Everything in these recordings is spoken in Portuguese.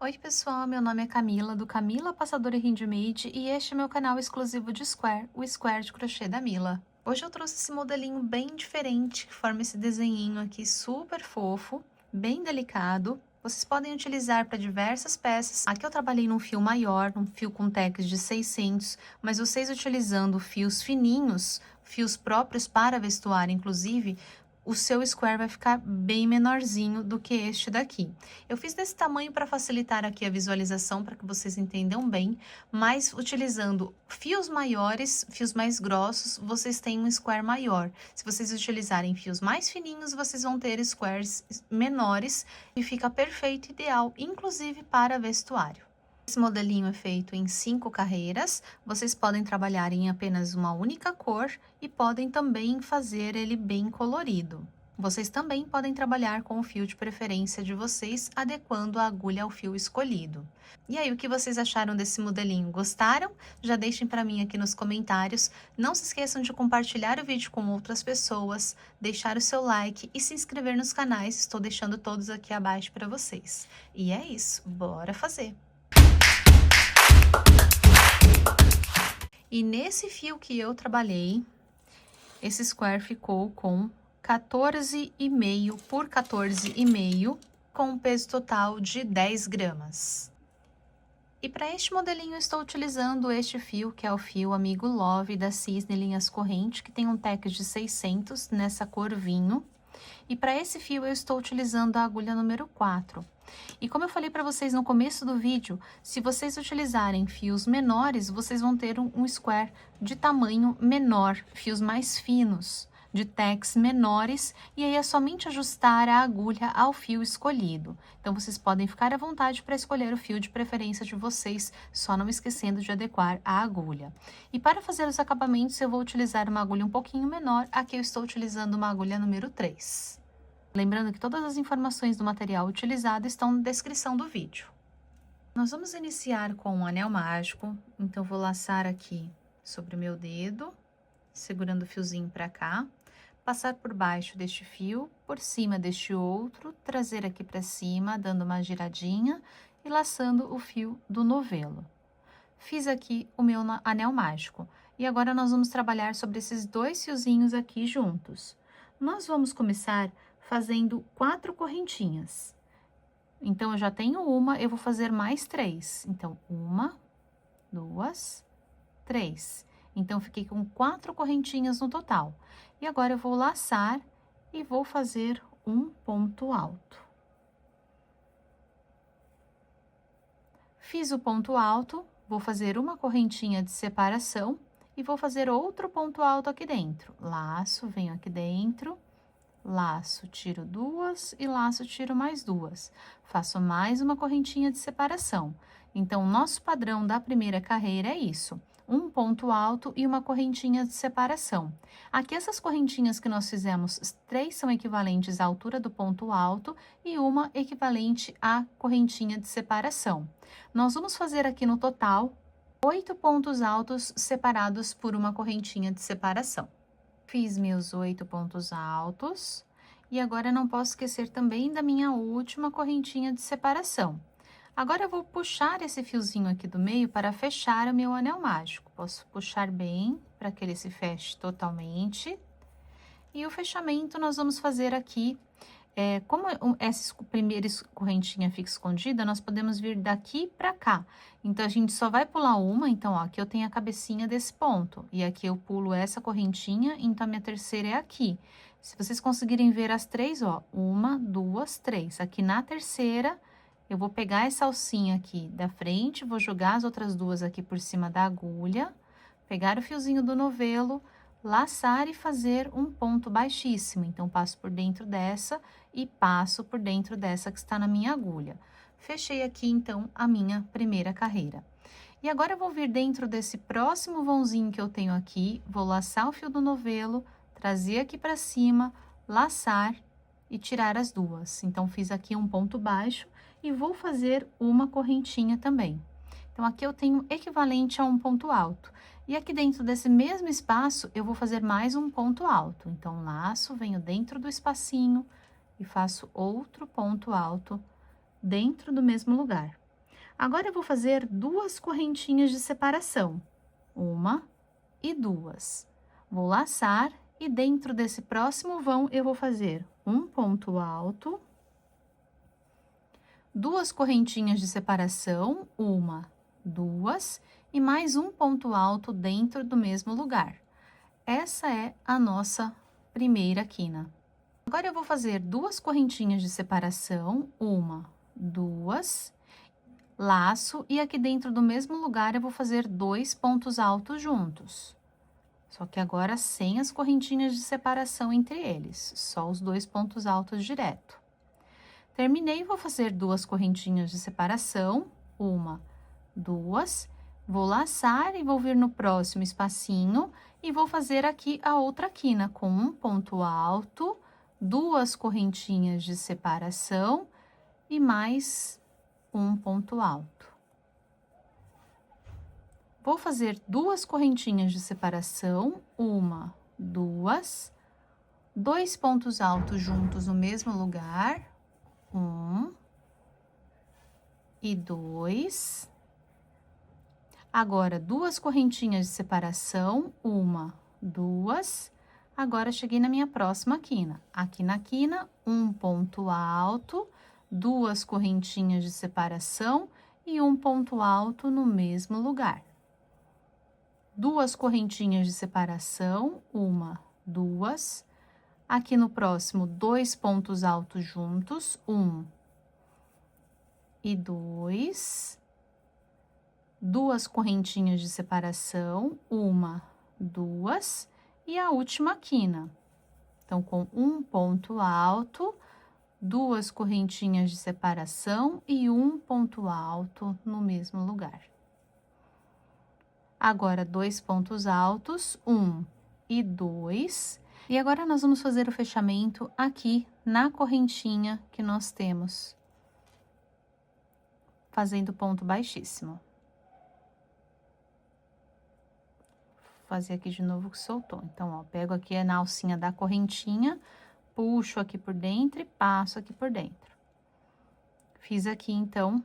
Oi pessoal, meu nome é Camila, do Camila Passadora Handmade, e este é meu canal exclusivo de Square, o Square de crochê da Mila. Hoje eu trouxe esse modelinho bem diferente, que forma esse desenhinho aqui super fofo, bem delicado. Vocês podem utilizar para diversas peças. Aqui eu trabalhei num fio maior, num fio com tex de 600, mas vocês utilizando fios fininhos, fios próprios para vestuário inclusive, o seu square vai ficar bem menorzinho do que este daqui. Eu fiz desse tamanho para facilitar aqui a visualização, para que vocês entendam bem, mas utilizando fios maiores, fios mais grossos, vocês têm um square maior. Se vocês utilizarem fios mais fininhos, vocês vão ter squares menores e fica perfeito, ideal, inclusive para vestuário. Esse modelinho é feito em 5 carreiras, vocês podem trabalhar em apenas uma única cor e podem também fazer ele bem colorido. Vocês também podem trabalhar com o fio de preferência de vocês, adequando a agulha ao fio escolhido. E aí, o que vocês acharam desse modelinho? Gostaram? Já deixem para mim aqui nos comentários. Não se esqueçam de compartilhar o vídeo com outras pessoas, deixar o seu like e se inscrever nos canais. Estou deixando todos aqui abaixo para vocês. E é isso, bora fazer! E nesse fio que eu trabalhei, esse square ficou com 14,5 por 14,5, com um peso total de 10 gramas. E para este modelinho eu estou utilizando este fio, que é o fio Amigo Love da Cisne Linhas Corrente, que tem um tex de 600 nessa cor vinho. E para esse fio eu estou utilizando a agulha número 4. E como eu falei para vocês no começo do vídeo, se vocês utilizarem fios menores, vocês vão ter um square de tamanho menor, fios mais finos, de tex menores, e aí é somente ajustar a agulha ao fio escolhido. Então, vocês podem ficar à vontade para escolher o fio de preferência de vocês, só não esquecendo de adequar a agulha. E para fazer os acabamentos, eu vou utilizar uma agulha um pouquinho menor, aqui eu estou utilizando uma agulha número 3. Lembrando que todas as informações do material utilizado estão na descrição do vídeo. Nós vamos iniciar com um anel mágico, então vou laçar aqui sobre o meu dedo, segurando o fiozinho para cá, passar por baixo deste fio, por cima deste outro, trazer aqui para cima, dando uma giradinha e laçando o fio do novelo. Fiz aqui o meu anel mágico e agora nós vamos trabalhar sobre esses dois fiozinhos aqui juntos. Nós vamos começar fazendo 4 correntinhas. Então, eu já tenho uma, eu vou fazer mais 3. Então, 1, 2, 3. Então, fiquei com 4 correntinhas no total. E agora, eu vou laçar e vou fazer um ponto alto. Fiz o ponto alto, vou fazer uma correntinha de separação e vou fazer outro ponto alto aqui dentro. Laço, venho aqui dentro. Laço, tiro 2 e laço, tiro mais 2. Faço mais uma correntinha de separação. Então, o nosso padrão da primeira carreira é isso: um ponto alto e uma correntinha de separação. Aqui, essas correntinhas que nós fizemos, 3 são equivalentes à altura do ponto alto e uma equivalente à correntinha de separação. Nós vamos fazer aqui no total 8 pontos altos separados por uma correntinha de separação. Fiz meus 8 pontos altos e agora não posso esquecer também da minha última correntinha de separação. Agora eu vou puxar esse fiozinho aqui do meio para fechar o meu anel mágico. Posso puxar bem para que ele se feche totalmente. E o fechamento nós vamos fazer aqui, como essa primeira correntinha fica escondida, nós podemos vir daqui para cá. Então, a gente só vai pular uma, então, ó, aqui eu tenho a cabecinha desse ponto. E aqui eu pulo essa correntinha, então a minha terceira é aqui. Se vocês conseguirem ver as 3, ó, 1, 2, 3. Aqui na terceira, eu vou pegar essa alcinha aqui da frente, vou jogar as outras 2 aqui por cima da agulha, pegar o fiozinho do novelo, laçar e fazer um ponto baixíssimo. Então, passo por dentro dessa e passo por dentro dessa que está na minha agulha. Fechei aqui, então, a minha primeira carreira. E agora, eu vou vir dentro desse próximo vãozinho que eu tenho aqui, vou laçar o fio do novelo, trazer aqui para cima, laçar e tirar as 2. Então, fiz aqui um ponto baixo e vou fazer uma correntinha também. Então, aqui eu tenho equivalente a um ponto alto. E aqui dentro desse mesmo espaço, eu vou fazer mais um ponto alto. Então, laço, venho dentro do espacinho e faço outro ponto alto dentro do mesmo lugar. Agora, eu vou fazer 2 correntinhas de separação, 1 e 2. Vou laçar e dentro desse próximo vão, eu vou fazer um ponto alto, 2 correntinhas de separação, 1, 2, e mais um ponto alto dentro do mesmo lugar. Essa é a nossa primeira quina. Agora, eu vou fazer 2 correntinhas de separação, 1, 2, laço, e aqui dentro do mesmo lugar eu vou fazer 2 pontos altos juntos. Só que agora sem as correntinhas de separação entre eles, só os 2 pontos altos direto. Terminei, vou fazer 2 correntinhas de separação, 1, 2, vou laçar e vou vir no próximo espacinho e vou fazer aqui a outra quina com um ponto alto, 2 correntinhas de separação e mais um ponto alto. Vou fazer 2 correntinhas de separação, 1, 2, 2 pontos altos juntos no mesmo lugar, 1 e 2. Agora, 2 correntinhas de separação, 1, 2. Agora, cheguei na minha próxima quina. Aqui na quina, um ponto alto, 2 correntinhas de separação e um ponto alto no mesmo lugar. 2 correntinhas de separação, 1, 2. Aqui no próximo, 2 pontos altos juntos, 1 e 2. 2 correntinhas de separação, 1, 2, e a última quina. Então, com um ponto alto, 2 correntinhas de separação e um ponto alto no mesmo lugar. Agora, 2 pontos altos, 1 e 2. E agora, nós vamos fazer o fechamento aqui na correntinha que nós temos, fazendo ponto baixíssimo. Vou fazer aqui de novo que soltou. Então, ó, pego aqui na alcinha da correntinha, puxo aqui por dentro e passo aqui por dentro. Fiz aqui, então,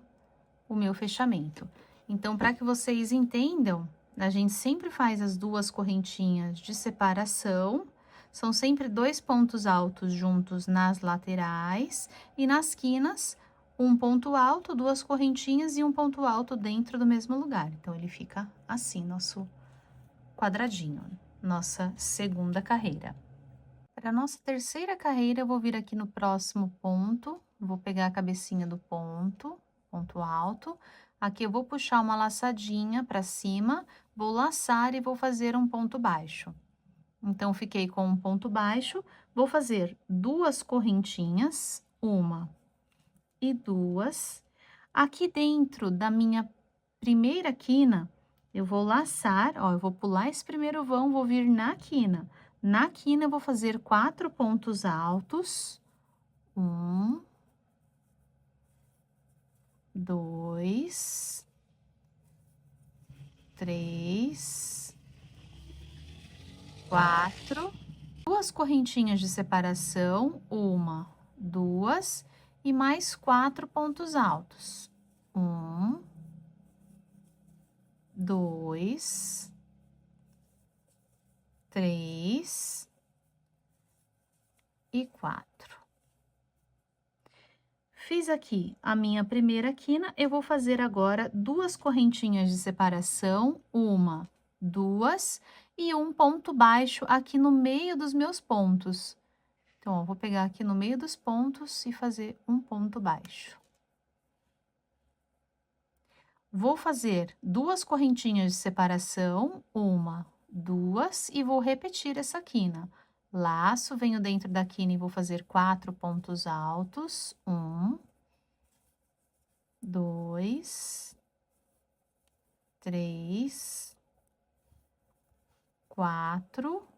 o meu fechamento. Então, para que vocês entendam, a gente sempre faz as 2 correntinhas de separação, são sempre 2 pontos altos juntos nas laterais, e nas quinas, um ponto alto, 2 correntinhas e um ponto alto dentro do mesmo lugar. Então, ele fica assim, nosso quadradinho, nossa segunda carreira. Para nossa terceira carreira, eu vou vir aqui no próximo ponto, vou pegar a cabecinha do ponto alto. Aqui eu vou puxar uma laçadinha para cima, vou laçar e vou fazer um ponto baixo. Então, fiquei com um ponto baixo, vou fazer 2 correntinhas, 1 e 2. Aqui dentro da minha primeira quina, eu vou laçar, ó, eu vou pular esse primeiro vão, vou vir na quina. Na quina, eu vou fazer 4 pontos altos, 1, 2, 3, 4, 2 correntinhas de separação, 1, 2, e mais 4 pontos altos, 1, 2, 3 e 4. Fiz aqui a minha primeira quina, eu vou fazer agora 2 correntinhas de separação, 1, 2, e um ponto baixo aqui no meio dos meus pontos. Então, ó, vou pegar aqui no meio dos pontos e fazer um ponto baixo. Vou fazer 2 correntinhas de separação, 1, 2, e vou repetir essa quina. Laço, venho dentro da quina e vou fazer 4 pontos altos, 1, 2, 3, 4,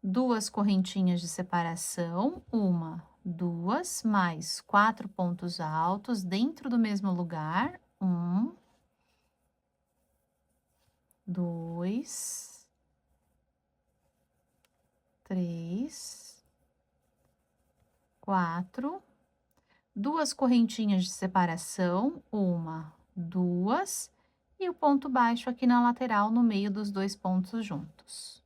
2 correntinhas de separação, 1, 2, mais 4 pontos altos dentro do mesmo lugar, 1, 2, 3, 4, 2 correntinhas de separação, 1, 2 e o ponto baixo aqui na lateral, no meio dos 2 pontos juntos.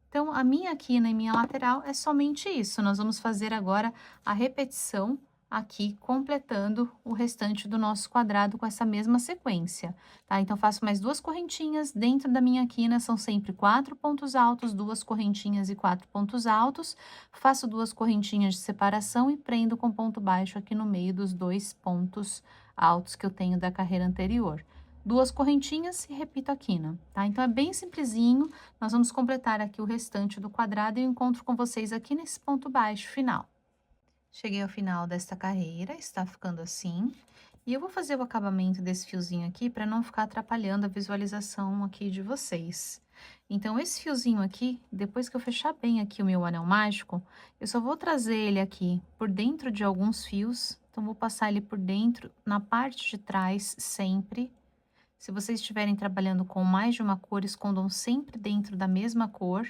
Então, a minha quina e minha lateral é somente isso. Nós vamos fazer agora a repetição aqui, completando o restante do nosso quadrado com essa mesma sequência, tá? Então, faço mais 2 correntinhas dentro da minha quina, são sempre 4 pontos altos, 2 correntinhas e 4 pontos altos. Faço 2 correntinhas de separação e prendo com ponto baixo aqui no meio dos 2 pontos altos que eu tenho da carreira anterior. 2 correntinhas e repito a quina, tá? Então, é bem simplesinho. Nós vamos completar aqui o restante do quadrado e eu encontro com vocês aqui nesse ponto baixo final. Cheguei ao final desta carreira, está ficando assim. E eu vou fazer o acabamento desse fiozinho aqui para não ficar atrapalhando a visualização aqui de vocês. Então, esse fiozinho aqui, depois que eu fechar bem aqui o meu anel mágico, eu só vou trazer ele aqui por dentro de alguns fios. Então, vou passar ele por dentro, na parte de trás, sempre. Se vocês estiverem trabalhando com mais de uma cor, escondam sempre dentro da mesma cor.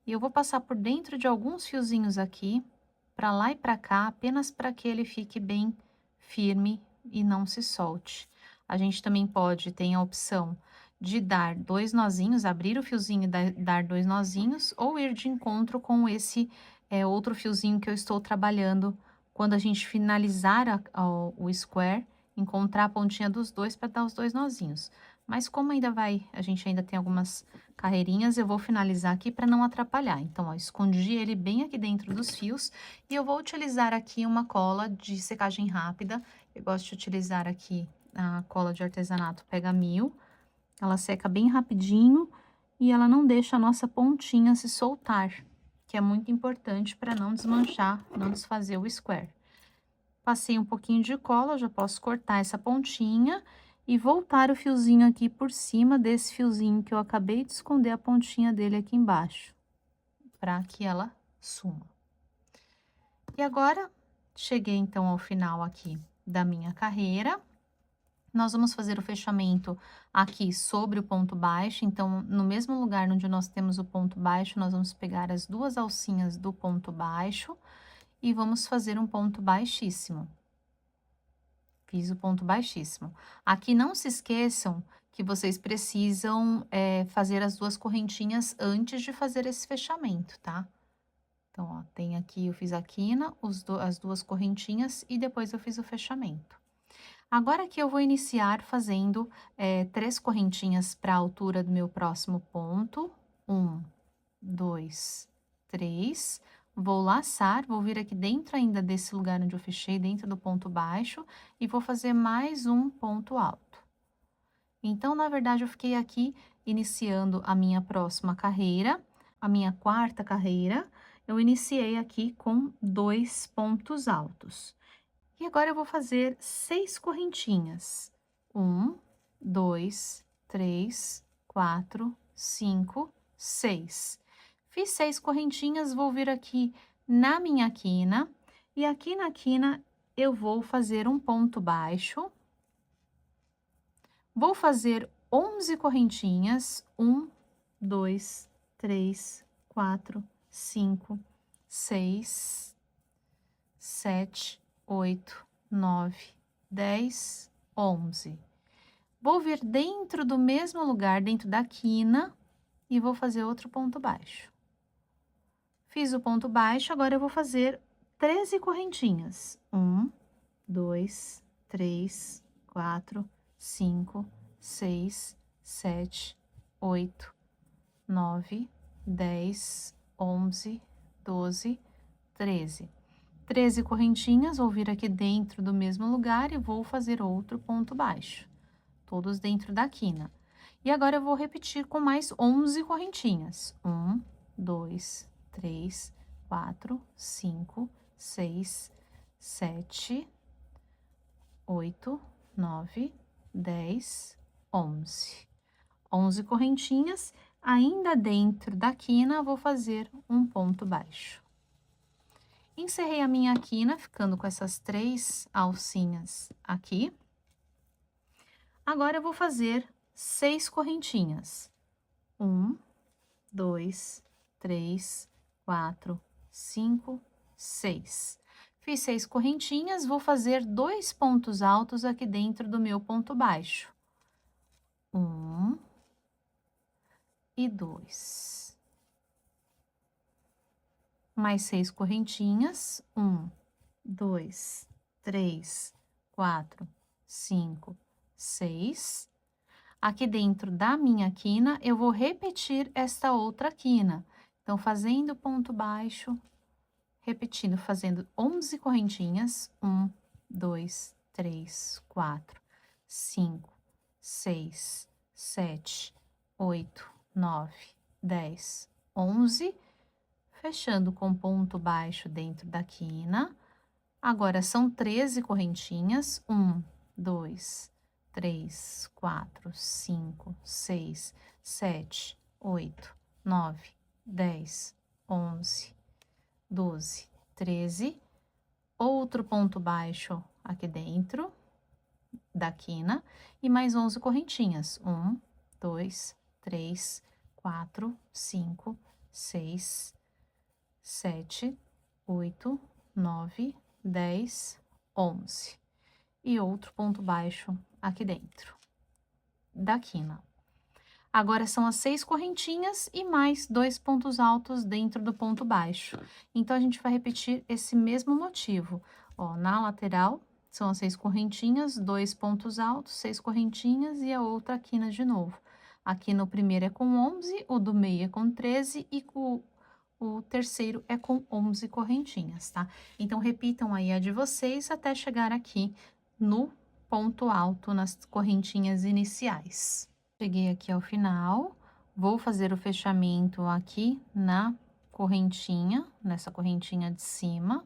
E eu vou passar por dentro de alguns fiozinhos aqui, para lá e para cá, apenas para que ele fique bem firme e não se solte. A gente também pode, tem a opção de dar 2 nozinhos, abrir o fiozinho e dar 2 nozinhos, ou ir de encontro com esse outro fiozinho que eu estou trabalhando. Quando a gente finalizar o square, encontrar a pontinha dos dois para dar os 2 nozinhos. Mas como a gente ainda tem algumas carreirinhas, eu vou finalizar aqui para não atrapalhar. Então, ó, escondi ele bem aqui dentro dos fios e eu vou utilizar aqui uma cola de secagem rápida. Eu gosto de utilizar aqui a cola de artesanato Pega Mil. Ela seca bem rapidinho e ela não deixa a nossa pontinha se soltar, que é muito importante para não desmanchar, não desfazer o square. Passei um pouquinho de cola, já posso cortar essa pontinha e voltar o fiozinho aqui por cima desse fiozinho que eu acabei de esconder a pontinha dele aqui embaixo, para que ela suma. E agora, cheguei então ao final aqui da minha carreira. Nós vamos fazer o fechamento aqui sobre o ponto baixo, então, no mesmo lugar onde nós temos o ponto baixo, nós vamos pegar as 2 alcinhas do ponto baixo e vamos fazer um ponto baixíssimo. Fiz o ponto baixíssimo. Aqui não se esqueçam que vocês precisam fazer as 2 correntinhas antes de fazer esse fechamento, tá? Então, ó, tem aqui, eu fiz a quina, as 2 correntinhas e depois eu fiz o fechamento. Agora aqui eu vou iniciar fazendo 3 correntinhas para a altura do meu próximo ponto. 1, 2, 3. Vou laçar, vou vir aqui dentro ainda desse lugar onde eu fechei, dentro do ponto baixo, e vou fazer mais um ponto alto. Então, na verdade, eu fiquei aqui iniciando a minha próxima carreira, a minha 4ª carreira, eu iniciei aqui com 2 pontos altos. E agora eu vou fazer 6 correntinhas. 1, 2, 3, 4, 5, 6. Fiz 6 correntinhas, vou vir aqui na minha quina, e aqui na quina eu vou fazer um ponto baixo. Vou fazer 11 correntinhas, 1, 2, 3, 4, 5, 6, 7, 8, 9, 10, 11. Vou vir dentro do mesmo lugar, dentro da quina, e vou fazer outro ponto baixo. Fiz o ponto baixo, agora eu vou fazer 13 correntinhas. 1, 2, 3, 4, 5, 6, 7, 8, 9, 10, 11, 12, 13. 13 correntinhas, vou vir aqui dentro do mesmo lugar e vou fazer outro ponto baixo. Todos dentro da quina. E agora eu vou repetir com mais 11 correntinhas. 1, 2, 3, 4, 5, 6, 7, 8, 9, 10, 11. 11 correntinhas, ainda dentro da quina, vou fazer um ponto baixo. Encerrei a minha quina, ficando com essas 3 alcinhas aqui. Agora eu vou fazer 6 correntinhas. 1, 2, 3, 4, 5, 6. Fiz 6 correntinhas, vou fazer 2 pontos altos aqui dentro do meu ponto baixo. 1 e 2. Mais 6 correntinhas, 1, 2, 3, 4, 5, 6. Aqui dentro da minha quina, eu vou repetir esta outra quina. Então, fazendo ponto baixo, repetindo, fazendo 11 correntinhas, 1, 2, 3, 4, 5, 6, 7, 8, 9, 10, 11, fechando com ponto baixo dentro da quina. Agora, são 13 correntinhas, 1, 2, 3, 4, 5, 6, 7, 8, 9, 10, 11, 12, 13, outro ponto baixo aqui dentro da quina e mais 11 correntinhas. 1, 2, 3, 4, 5, 6, 7, 8, 9, 10, 11. E outro ponto baixo aqui dentro da quina. Agora, são as 6 correntinhas e mais 2 pontos altos dentro do ponto baixo. Então, a gente vai repetir esse mesmo motivo. Ó, na lateral, são as 6 correntinhas, 2 pontos altos, 6 correntinhas e a outra quina de novo. Aqui no primeiro é com 11, o do meio é com 13 e o terceiro é com 11 correntinhas, tá? Então, repitam aí a de vocês até chegar aqui no ponto alto, nas correntinhas iniciais. Cheguei aqui ao final, vou fazer o fechamento aqui na correntinha, nessa correntinha de cima,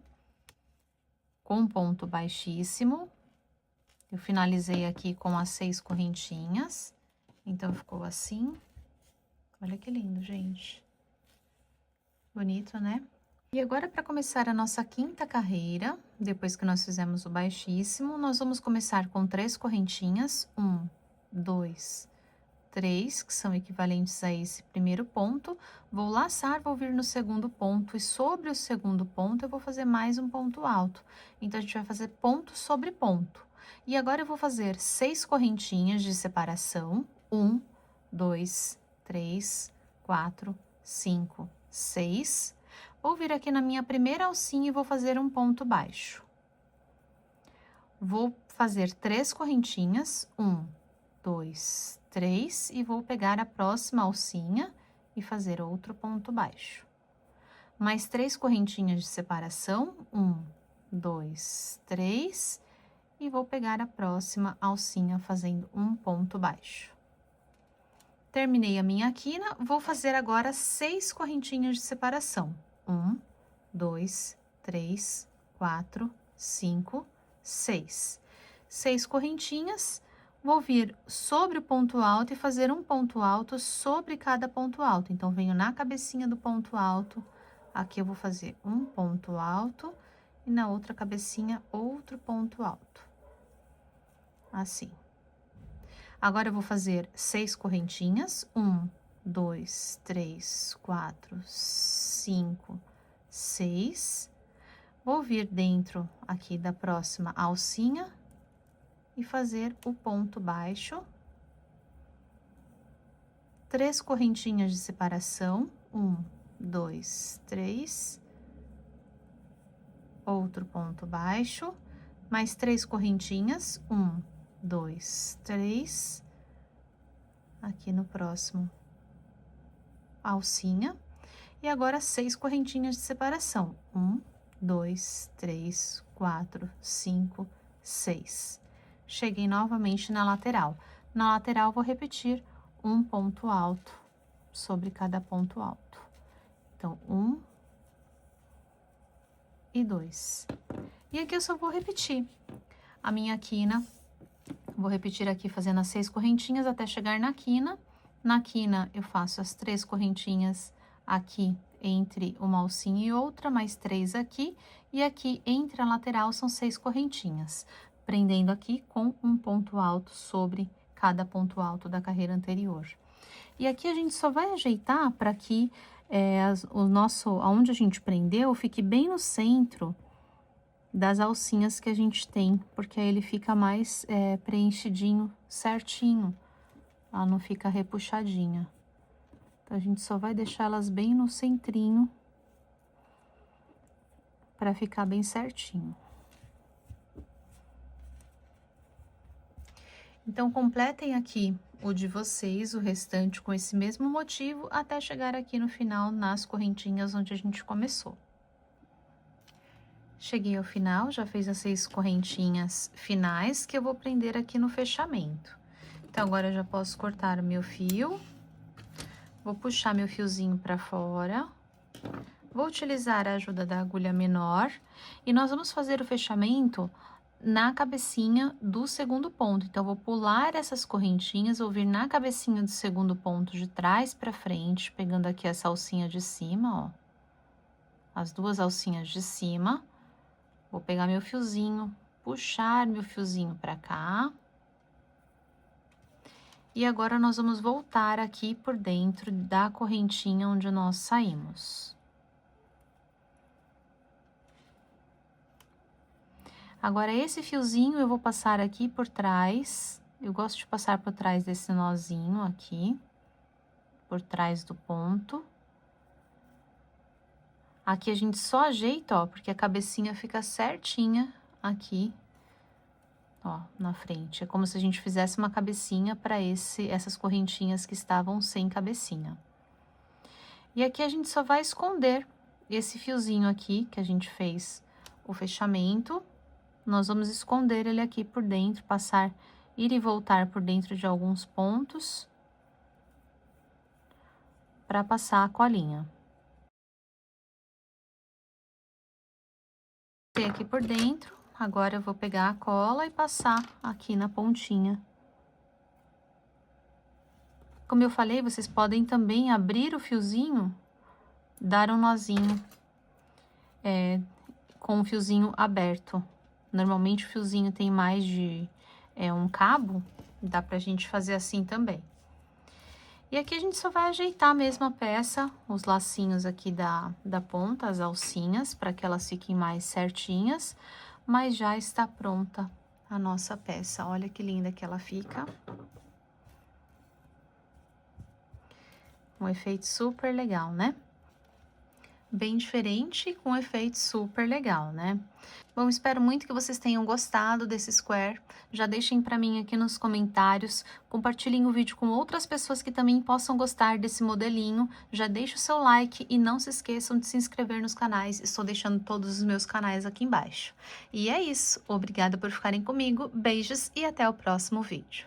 com ponto baixíssimo. Eu finalizei aqui com as 6 correntinhas, então ficou assim. Olha que lindo, gente. Bonito, né? E agora, para começar a nossa quinta carreira, depois que nós fizemos o baixíssimo, nós vamos começar com 3 correntinhas, 1, 2, 3, que são equivalentes a esse primeiro ponto, vou laçar, vou vir no segundo ponto e sobre o segundo ponto eu vou fazer mais um ponto alto. Então, a gente vai fazer ponto sobre ponto. E agora eu vou fazer 6 correntinhas de separação, 1, 2, 3, 4, 5, 6. Vou vir aqui na minha primeira alcinha e vou fazer um ponto baixo. Vou fazer 3 correntinhas, 1, 2, 3, e vou pegar a próxima alcinha e fazer outro ponto baixo. Mais 3 correntinhas de separação, 1, 2, 3, e vou pegar a próxima alcinha fazendo um ponto baixo. Terminei a minha quina, vou fazer agora 6 correntinhas de separação. 1, 2, 3, 4, 5, 6. 6 correntinhas. Vou vir sobre o ponto alto e fazer um ponto alto sobre cada ponto alto. Então, venho na cabecinha do ponto alto, aqui eu vou fazer um ponto alto e na outra cabecinha outro ponto alto. Assim. Agora, eu vou fazer 6 correntinhas, 1, 2, 3, 4, 5, 6. Vou vir dentro aqui da próxima alcinha e fazer o ponto baixo, 3 correntinhas de separação, 1, 2, 3, outro ponto baixo, mais 3 correntinhas, 1, 2, 3, aqui no próximo alcinha, e agora 6 correntinhas de separação, 1, 2, 3, 4, 5, 6. Cheguei novamente na lateral. Na lateral, vou repetir um ponto alto sobre cada ponto alto. Então, 1 e 2. E aqui eu só vou repetir a minha quina. Vou repetir aqui fazendo as 6 correntinhas até chegar na quina. Na quina, eu faço as 3 correntinhas aqui entre uma alcinha e outra, mais 3 aqui. E aqui, entre a lateral, são 6 correntinhas. Prendendo aqui com um ponto alto sobre cada ponto alto da carreira anterior. E aqui a gente só vai ajeitar para que aonde a gente prendeu fique bem no centro das alcinhas que a gente tem, porque aí ele fica mais preenchidinho, certinho. Ela não fica repuxadinha. Então, a gente só vai deixar elas bem no centrinho, para ficar bem certinho. Então, completem aqui o de vocês, o restante com esse mesmo motivo, até chegar aqui no final, nas correntinhas onde a gente começou. Cheguei ao final, já fiz as 6 correntinhas finais, que eu vou prender aqui no fechamento. Então, agora eu já posso cortar o meu fio, vou puxar meu fiozinho para fora, vou utilizar a ajuda da agulha menor, e nós vamos fazer o fechamento na cabecinha do segundo ponto. Então, vou pular essas correntinhas, vou vir na cabecinha do segundo ponto de trás para frente, pegando aqui essa alcinha de cima, ó. As 2 alcinhas de cima. Vou pegar meu fiozinho, puxar meu fiozinho para cá. E agora, nós vamos voltar aqui por dentro da correntinha onde nós saímos. Agora, esse fiozinho eu vou passar aqui por trás. Eu gosto de passar por trás desse nozinho aqui, por trás do ponto. Aqui a gente só ajeita, ó, porque a cabecinha fica certinha aqui, ó, na frente. É como se a gente fizesse uma cabecinha para essas correntinhas que estavam sem cabecinha. E aqui a gente só vai esconder esse fiozinho aqui, que a gente fez o fechamento. Nós vamos esconder ele aqui por dentro, passar, ir e voltar por dentro de alguns pontos, para passar a colinha. Aqui por dentro, agora eu vou pegar a cola e passar aqui na pontinha. Como eu falei, vocês podem também abrir o fiozinho, dar um nozinho com o fiozinho aberto. Normalmente o fiozinho tem mais de um cabo, dá pra gente fazer assim também. E aqui a gente só vai ajeitar mesmo a peça, os lacinhos aqui da ponta, as alcinhas, para que elas fiquem mais certinhas, mas já está pronta a nossa peça. Olha que linda que ela fica. Um efeito super legal, né? Bem diferente, com um efeito super legal, né? Bom, espero muito que vocês tenham gostado desse square. Já deixem para mim aqui nos comentários, compartilhem o vídeo com outras pessoas que também possam gostar desse modelinho. Já deixe o seu like e não se esqueçam de se inscrever nos canais. Estou deixando todos os meus canais aqui embaixo. E é isso. Obrigada por ficarem comigo. Beijos e até o próximo vídeo.